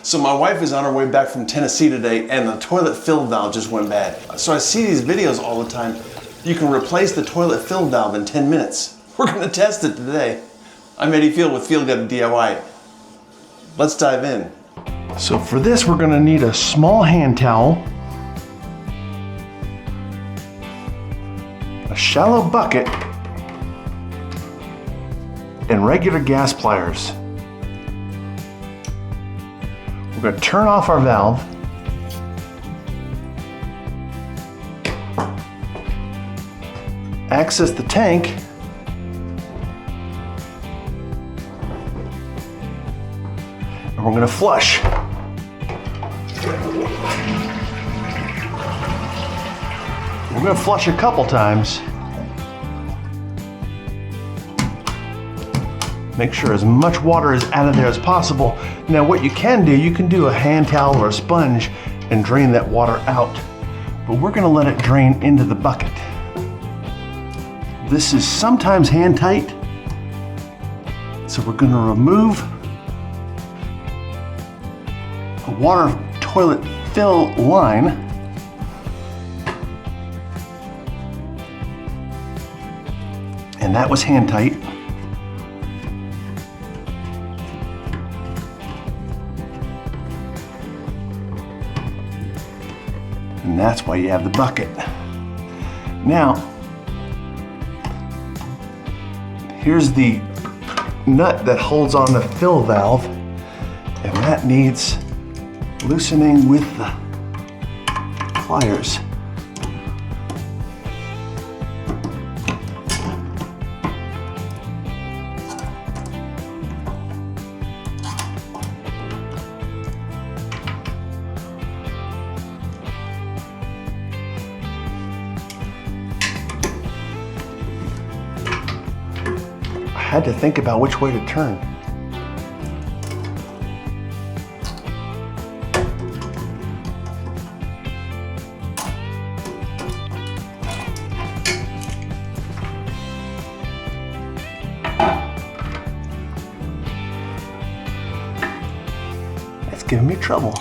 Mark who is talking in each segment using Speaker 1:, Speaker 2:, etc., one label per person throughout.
Speaker 1: So my wife is on her way back from Tennessee today and the toilet fill valve just went bad. So I see these videos all the time. You can replace the toilet fill valve in 10 minutes. We're gonna test it today. I'm Eddie Field with Feel Good DIY. Let's dive in. So for this, we're gonna need a small hand towel, a shallow bucket, and regular gas pliers. We're going to turn off our valve. Access the tank. And we're going to flush. We're going to flush a couple times. Make sure as much water is out of there as possible. Now what you can do a hand towel or a sponge and drain that water out. But we're gonna let it drain into the bucket. This is sometimes hand tight. So we're gonna remove a water toilet fill line. And that was hand tight. And that's why you have the bucket. Now, here's the nut that holds on the fill valve, and that needs loosening with the pliers. I had to think about which way to turn. It's giving me trouble.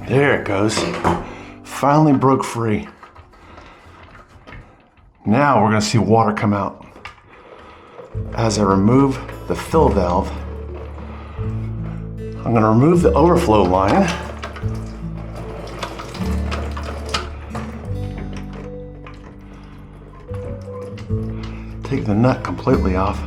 Speaker 1: There it goes. Finally broke free. Now we're gonna see water come out. As I remove the fill valve, I'm gonna remove the overflow line. Take the nut completely off.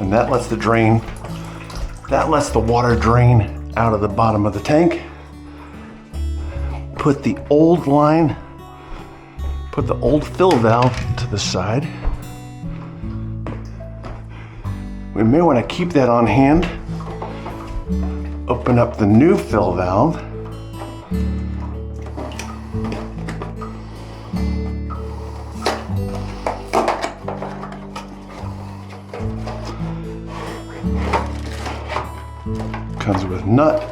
Speaker 1: And that lets the water drain out of the bottom of the tank. Put the old line, put the old fill valve to the side. We may want to keep that on hand. Open up the new fill valve. Comes with nut,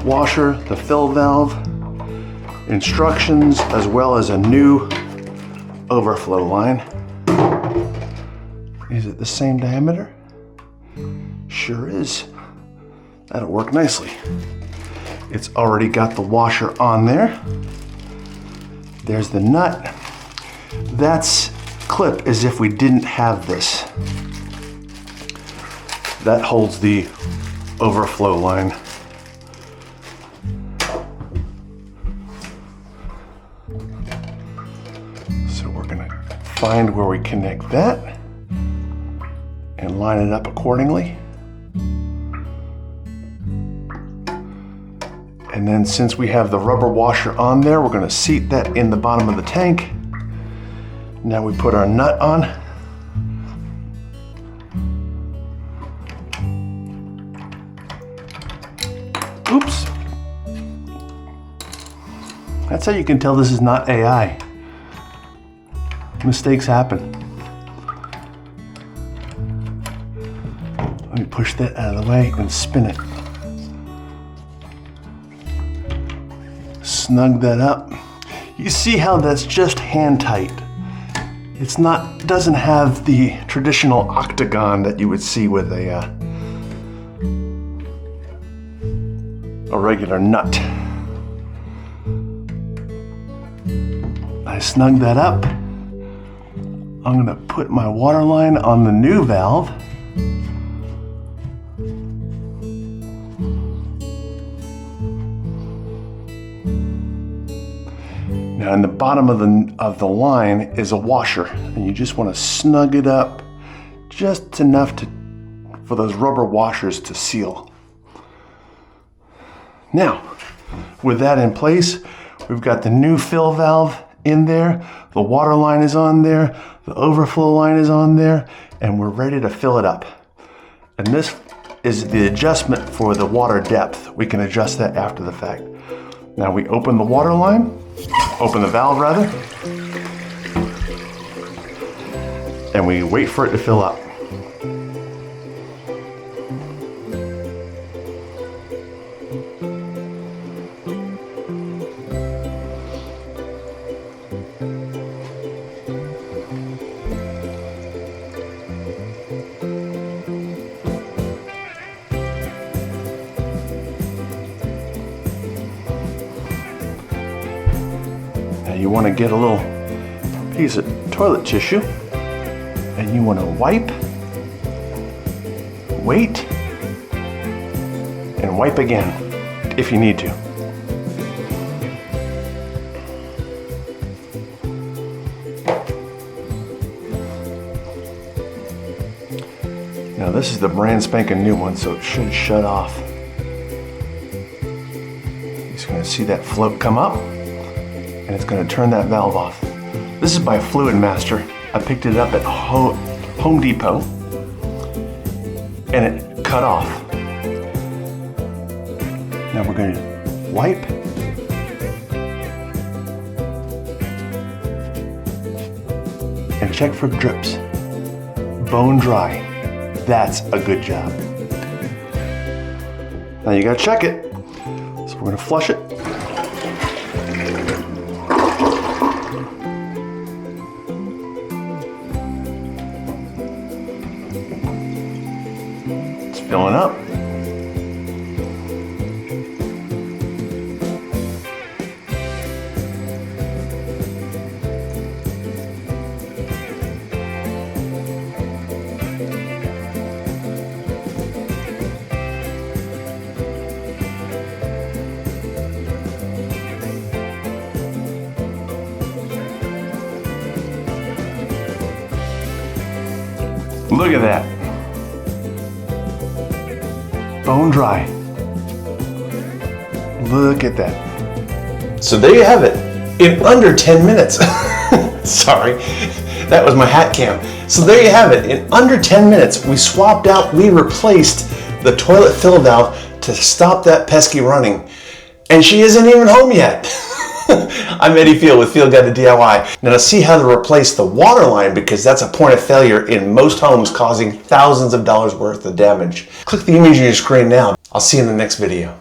Speaker 1: washer, the fill valve, instructions, as well as a new overflow line. Is it the same diameter? Sure is. That'll work nicely. It's already got the washer on there. There's the nut. That's clip as if we didn't have this. That holds the overflow line. So we're gonna find where we connect that and line it up accordingly. And then since we have the rubber washer on there, we're gonna seat that in the bottom of the tank. Now we put our nut on. Oops. That's how you can tell this is not AI. Mistakes happen. Let me push that out of the way and spin it. Snug that up. You see how that's just hand tight. It's not, doesn't have the traditional octagon that you would see with a regular nut. I snug that up. I'm gonna put my water line on the new valve. Now in the bottom of the line is a washer, and you just want to snug it up just enough for those rubber washers to seal. Now, with that in place, we've got the new fill valve in there, the water line is on there, the overflow line is on there, and we're ready to fill it up. And this is the adjustment for the water depth. We can adjust that after the fact. Now we open the water line, open the valve rather, and we wait for it to fill up. You want to get a little piece of toilet tissue and you want to wipe, wait, and wipe again if you need to. Now this is the brand spanking new one, so it should shut off. You're just going to see that float come up, and it's going to turn that valve off. This is by Fluid Master. I picked it up at Home Depot, and it cut off. Now we're going to wipe, and check for drips. Bone dry. That's a good job. Now you got to check it. So we're going to flush it. Filling up. Look at that. Bone dry. Look at that. So there you have it. In under 10 minutes. Sorry, that was my hat cam. So there you have it. In under 10 minutes, we swapped out, we replaced the toilet fill valve to stop that pesky running. And she isn't even home yet. I'm Eddie Field with Field Guide to DIY. Now to see how to replace the water line, because that's a point of failure in most homes, causing thousands of dollars worth of damage. Click the image on your screen now. I'll see you in the next video.